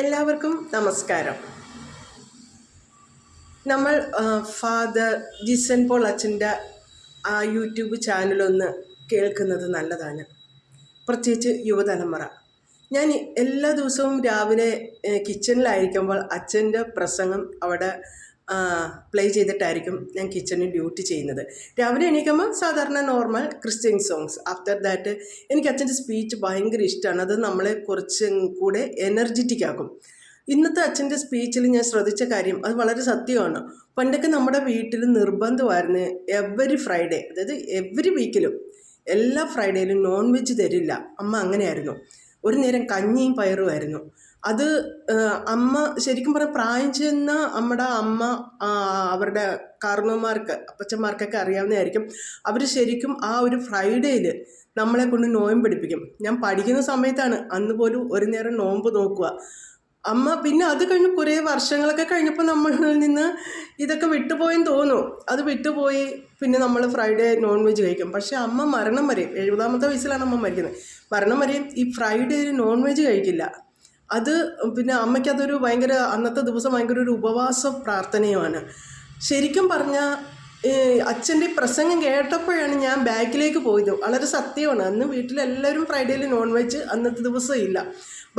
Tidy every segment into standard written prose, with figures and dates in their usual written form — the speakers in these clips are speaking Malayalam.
എല്ലാവർക്കും നമസ്കാരം. നമ്മൾ ഫാദർ ജിസൻ പോൾ അച്ഛൻ്റെ ആ യൂട്യൂബ് ചാനലൊന്ന് കേൾക്കുന്നത് നല്ലതാണ്, പ്രത്യേകിച്ച് യുവതലമുറ. ഞാൻ എല്ലാ ദിവസവും രാവിലെ കിച്ചണിലായിരിക്കുമ്പോൾ അച്ഛൻ്റെ പ്രസംഗം അവിടെ പ്ലേ ചെയ്തിട്ടായിരിക്കും ഞാൻ കിച്ചണിൽ ഡ്യൂട്ടി ചെയ്യുന്നത്. രാവിലെ എണീക്കുമ്പോൾ സാധാരണ normal Christian songs. After that എനിക്ക് അച്ഛൻ്റെ സ്പീച്ച് ഭയങ്കര ഇഷ്ടമാണ്. അത് നമ്മളെ കുറച്ചും കൂടെ എനർജറ്റിക് ആക്കും. ഇന്നത്തെ അച്ഛൻ്റെ സ്പീച്ചിൽ ഞാൻ ശ്രദ്ധിച്ച കാര്യം അത് വളരെ സത്യമാണ്. പണ്ടൊക്കെ നമ്മുടെ വീട്ടിൽ നിർബന്ധമായിരുന്നു എവരി ഫ്രൈഡേ, അതായത് എവരി വീക്കിലും എല്ലാ ഫ്രൈഡേയിലും നോൺ വെജ് തരില്ല. അമ്മ അങ്ങനെയായിരുന്നു. ഒരു നേരം കഞ്ഞിയും പയറുമായിരുന്നു. അത് അമ്മ ശരിക്കും പറഞ്ഞാൽ പ്രായം ചെന്ന നമ്മുടെ അമ്മ അവരുടെ കാരണവന്മാർക്ക് അപ്പച്ചന്മാർക്കൊക്കെ അറിയാവുന്നതായിരിക്കും. അവർ ശരിക്കും ആ ഒരു ഫ്രൈഡേയിൽ നമ്മളെ കൊണ്ട് നോയമ്പ് പിടിപ്പിക്കും. ഞാൻ പഠിക്കുന്ന സമയത്താണ് അന്ന് പോലും ഒരു നേരം നോമ്പ് നോക്കുക അമ്മ. പിന്നെ അത് കഴിഞ്ഞ് കുറേ വർഷങ്ങളൊക്കെ കഴിഞ്ഞപ്പോൾ നമ്മളിൽ നിന്ന് ഇതൊക്കെ വിട്ടുപോയെന്ന് തോന്നും. അത് വിട്ടുപോയി. പിന്നെ നമ്മൾ ഫ്രൈഡേ നോൺ വെജ് കഴിക്കും. പക്ഷേ അമ്മ മരണം വരെ 70-ാമത്തെ വയസ്സിലാണ് അമ്മ മരിക്കുന്നത്. മരണം വരെയും ഈ ഫ്രൈഡേയിൽ നോൺ വെജ് കഴിക്കില്ല. അത് പിന്നെ അമ്മയ്ക്കതൊരു ഭയങ്കര, അന്നത്തെ ദിവസം ഭയങ്കര ഒരു ഉപവാസ പ്രാർത്ഥനയുമാണ്. ശരിക്കും പറഞ്ഞാൽ അച്ഛൻ്റെ പ്രസംഗം കേട്ടപ്പോഴാണ് ഞാൻ ബാക്കിലേക്ക് പോയത്. വളരെ സത്യമാണ്. അന്ന് വീട്ടിലെല്ലാവരും ഫ്രൈഡേയിൽ നോൺ വെജ് അന്നത്തെ ദിവസം ഇല്ല.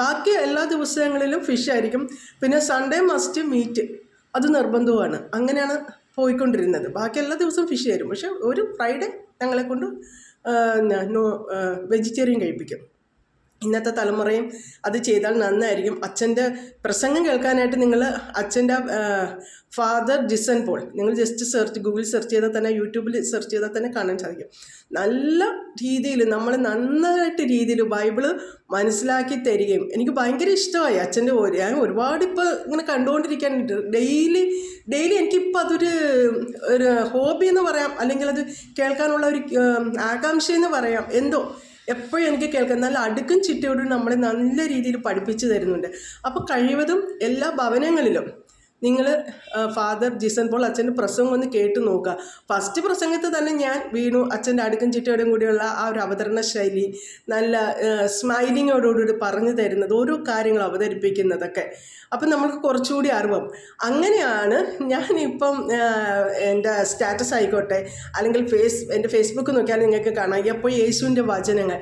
ബാക്കി എല്ലാ ദിവസങ്ങളിലും ഫിഷ് ആയിരിക്കും. പിന്നെ സൺഡേ മസ്റ്റ് മീറ്റ്, അത് നിർബന്ധവുമാണ്. അങ്ങനെയാണ് പോയിക്കൊണ്ടിരുന്നത്. ബാക്കി എല്ലാ ദിവസവും ഫിഷ് ആയിരിക്കും. പക്ഷെ ഒരു ഫ്രൈഡേ ഞങ്ങളെ കൊണ്ട് വെജിറ്റേറിയൻ കഴിപ്പിക്കും. ഇന്നത്തെ തലമുറയും അത് ചെയ്താൽ നന്നായിരിക്കും. അച്ഛൻ്റെ പ്രസംഗം കേൾക്കാനായിട്ട് നിങ്ങൾ അച്ഛൻ്റെ ഫാദർ ജിസൻ പോൾ നിങ്ങൾ ജസ്റ്റ് ഗൂഗിൾ സെർച്ച് ചെയ്താൽ തന്നെ, യൂട്യൂബിൽ സെർച്ച് ചെയ്താൽ തന്നെ കാണാൻ സാധിക്കും. നല്ല രീതിയിൽ നമ്മൾ നന്നായിട്ട് രീതിയിൽ ബൈബിള് മനസ്സിലാക്കി തരികയും എനിക്ക് ഭയങ്കര ഇഷ്ടമായി അച്ഛൻ്റെ ഞാൻ ഒരുപാട് ഇപ്പോൾ ഇങ്ങനെ കണ്ടുകൊണ്ടിരിക്കാനായിട്ട് ഡെയിലി എനിക്കിപ്പോൾ അതൊരു ഹോബി എന്ന് പറയാം, അല്ലെങ്കിൽ അത് കേൾക്കാനുള്ള ഒരു ആകാംക്ഷയെന്ന് പറയാം. എന്തോ എപ്പോഴും എനിക്ക് കേൾക്കാം. നല്ല അടുക്കും ചിട്ടയോടും നമ്മളെ നല്ല രീതിയിൽ പഠിപ്പിച്ചു തരുന്നുണ്ട്. അപ്പോൾ കഴിവതും എല്ലാ ഭവനങ്ങളിലും നിങ്ങൾ ഫാദർ ജിസൻ പോൾ അച്ഛൻ്റെ പ്രസംഗം ഒന്ന് കേട്ട് നോക്കുക. ഫസ്റ്റ് പ്രസംഗത്തിൽ തന്നെ ഞാൻ വീണു. അച്ഛൻ്റെ അടുക്കും ചിട്ടയോടും കൂടിയുള്ള ആ ഒരു അവതരണ ശൈലി, നല്ല സ്മൈലിങ്ങോടുകൂടി പറഞ്ഞു തരുന്നത്, ഓരോ കാര്യങ്ങൾ അവതരിപ്പിക്കുന്നതൊക്കെ അപ്പം നമുക്ക് കുറച്ചുകൂടി അറിവും. അങ്ങനെയാണ് ഞാനിപ്പം എൻ്റെ സ്റ്റാറ്റസ് ആയിക്കോട്ടെ, അല്ലെങ്കിൽ എൻ്റെ ഫേസ്ബുക്ക് നോക്കിയാൽ നിങ്ങൾക്ക് കാണാം എപ്പോൾ യേശുവിൻ്റെ വചനങ്ങൾ,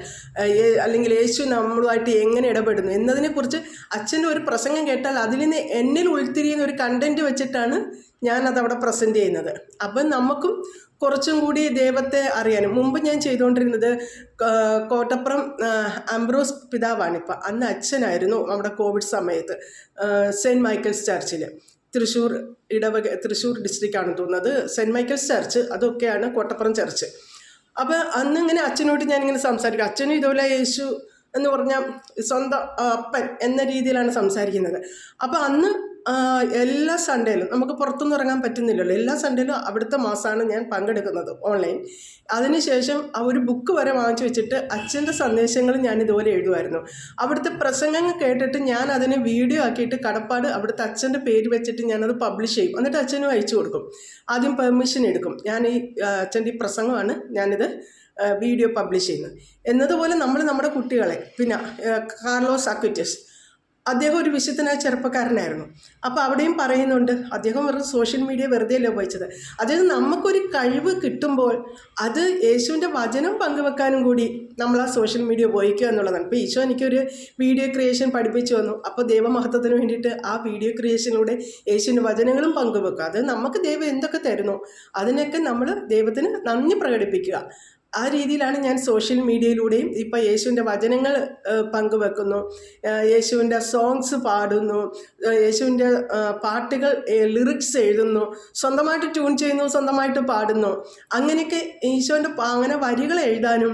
അല്ലെങ്കിൽ യേശു നമ്മളുമായിട്ട് എങ്ങനെ ഇടപെടുന്നു എന്നതിനെക്കുറിച്ച് അച്ഛൻ്റെ ഒരു പ്രസംഗം കേട്ടാൽ അതിൽ നിന്ന് എന്നിൽ ഉൾത്തിരിയുന്ന ഒരു കണ്ടൻറ്റ് വെച്ചിട്ടാണ് ഞാനതവിടെ പ്രസൻറ്റ് ചെയ്യുന്നത്. അപ്പം നമുക്കും കുറച്ചും കൂടി ദൈവത്തെ അറിയാനും. മുമ്പ് ഞാൻ ചെയ്തുകൊണ്ടിരുന്നത് കോട്ടപ്പുറം അംബ്രോസ് പിതാവാണിപ്പോൾ, അന്ന് അച്ഛനായിരുന്നു നമ്മുടെ കോവിഡ് സമയത്ത് സെൻറ്റ് മൈക്കിൾസ് ചർച്ചിൽ, തൃശ്ശൂർ ഡിസ്ട്രിക്റ്റാണെന്ന് തോന്നുന്നത് സെൻറ്റ് മൈക്കിൾസ് ചർച്ച്, അതൊക്കെയാണ് കോട്ടപ്പുറം ചർച്ച്. അപ്പോൾ അന്നിങ്ങനെ അച്ഛനോട് ഞാനിങ്ങനെ സംസാരിക്കും. അച്ഛനും ഇതുപോലെ യേശു എന്ന് പറഞ്ഞാൽ സ്വന്തം അപ്പൻ എന്ന രീതിയിലാണ് സംസാരിക്കുന്നത്. അപ്പോൾ അന്ന് എല്ലാ സൺഡേയിലും നമുക്ക് പുറത്തൊന്നും ഇറങ്ങാൻ പറ്റുന്നില്ലല്ലോ, എല്ലാ സൺഡേയിലും അവിടുത്തെ മാസമാണ് ഞാൻ പങ്കെടുക്കുന്നത് ഓൺലൈൻ. അതിനുശേഷം ആ ഒരു ബുക്ക് വരെ വാങ്ങിച്ചു വെച്ചിട്ട് അച്ഛൻ്റെ സന്ദേശങ്ങൾ ഞാൻ ഇതുപോലെ എഴുതുമായിരുന്നു. അവിടുത്തെ പ്രസംഗങ്ങൾ കേട്ടിട്ട് ഞാൻ അതിനെ വീഡിയോ ആക്കിയിട്ട് കടപ്പാട് അവിടുത്തെ അച്ഛൻ്റെ പേര് വെച്ചിട്ട് ഞാനത് പബ്ലിഷ് ചെയ്യും. എന്നിട്ട് അച്ഛനും അയച്ചു കൊടുക്കും. ആദ്യം പെർമിഷൻ എടുക്കും. ഞാൻ ഈ അച്ഛൻ്റെ ഈ പ്രസംഗമാണ് ഞാനിത് വീഡിയോ പബ്ലിഷ് ചെയ്യുന്നത്. എന്നതുപോലെ നമ്മൾ നമ്മുടെ കുട്ടികളെ, പിന്നെ കാർലോസ് അക്വിറ്റസ്, അദ്ദേഹം ഒരു വിശുദ്ധനായ ചെറുപ്പക്കാരനായിരുന്നു. അപ്പോൾ അവിടെയും പറയുന്നുണ്ട്, അദ്ദേഹം വെറുതെ സോഷ്യൽ മീഡിയ വെറുതെ അല്ല ഉപയോഗിച്ചത്. അതായത് നമുക്കൊരു കഴിവ് കിട്ടുമ്പോൾ അത് യേശുവിൻ്റെ വചനം പങ്കുവെക്കാനും കൂടി നമ്മൾ ആ സോഷ്യൽ മീഡിയ ഉപയോഗിക്കുക എന്നുള്ളതാണ്. ഇപ്പോൾ ഈശോ എനിക്കൊരു വീഡിയോ ക്രിയേഷൻ പഠിപ്പിച്ചു വന്നു. അപ്പോൾ ദൈവമഹത്വത്തിന് വേണ്ടിയിട്ട് ആ വീഡിയോ ക്രിയേഷനിലൂടെ യേശുവിൻ്റെ വചനങ്ങളും പങ്കുവെക്കുക. അത് നമുക്ക് ദൈവം എന്തൊക്കെ തരുന്നു അതിനൊക്കെ നമ്മൾ ദൈവത്തിന് നന്ദി പ്രകടിപ്പിക്കുക. ആ രീതിയിലാണ് ഞാൻ സോഷ്യൽ മീഡിയയിലൂടെയും ഇപ്പോൾ യേശുവിൻ്റെ വചനങ്ങൾ പങ്കുവെക്കുന്നു, യേശുവിൻ്റെ സോങ്സ് പാടുന്നു, യേശുവിൻ്റെ പാട്ടുകൾ ലിറിക്സ് എഴുതുന്നു, സ്വന്തമായിട്ട് ട്യൂൺ ചെയ്യുന്നു, സ്വന്തമായിട്ട് പാടുന്നു. അങ്ങനെയൊക്കെ ഈശോൻ്റെ അങ്ങനെ വരികൾ എഴുതാനും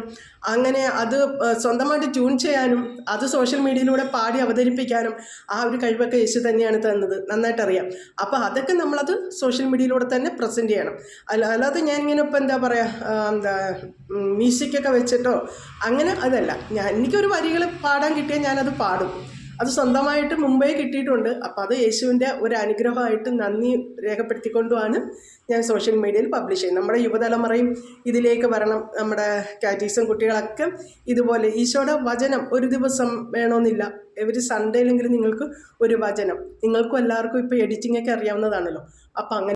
അങ്ങനെ അത് സ്വന്തമായിട്ട് ട്യൂൺ ചെയ്യാനും അത് സോഷ്യൽ മീഡിയയിലൂടെ പാടി അവതരിപ്പിക്കാനും ആ ഒരു കഴിവൊക്കെ യേശു തന്നെയാണ് തന്നത്, നന്നായിട്ടറിയാം. അപ്പോൾ അതൊക്കെ നമ്മളത് സോഷ്യൽ മീഡിയയിലൂടെ തന്നെ പ്രസൻറ്റ് ചെയ്യണം. അല്ലാതെ ഞാനിങ്ങനെ ഇപ്പോൾ എന്താ പറയുക മ്യൂസിക്കൊക്കെ വെച്ചിട്ടോ അങ്ങനെ അതല്ല. എനിക്കൊരു വരികൾ പാടാൻ കിട്ടിയാൽ ഞാനത് പാടും. അത് സ്വന്തമായിട്ട് മുമ്പേ കിട്ടിയിട്ടുണ്ട്. അപ്പോൾ അത് യേശുവിൻ്റെ ഒരു അനുഗ്രഹമായിട്ട് നന്ദി രേഖപ്പെടുത്തിക്കൊണ്ടുമാണ് ഞാൻ സോഷ്യൽ മീഡിയയിൽ പബ്ലിഷ് ചെയ്യുന്നത്. നമ്മുടെ യുവതലമുറയും ഇതിലേക്ക് വരണം. നമ്മുടെ കാറ്റീസും കുട്ടികളൊക്കെ ഇതുപോലെ ഈശോയുടെ വചനം ഒരു ദിവസം വേണമെന്നില്ല, എവരി സൺഡേയിലെങ്കിലും നിങ്ങൾക്ക് ഒരു വചനം, നിങ്ങൾക്കും എല്ലാവർക്കും ഇപ്പോൾ എഡിറ്റിംഗ് ഒക്കെ അറിയാവുന്നതാണല്ലോ. അപ്പോൾ അങ്ങനെ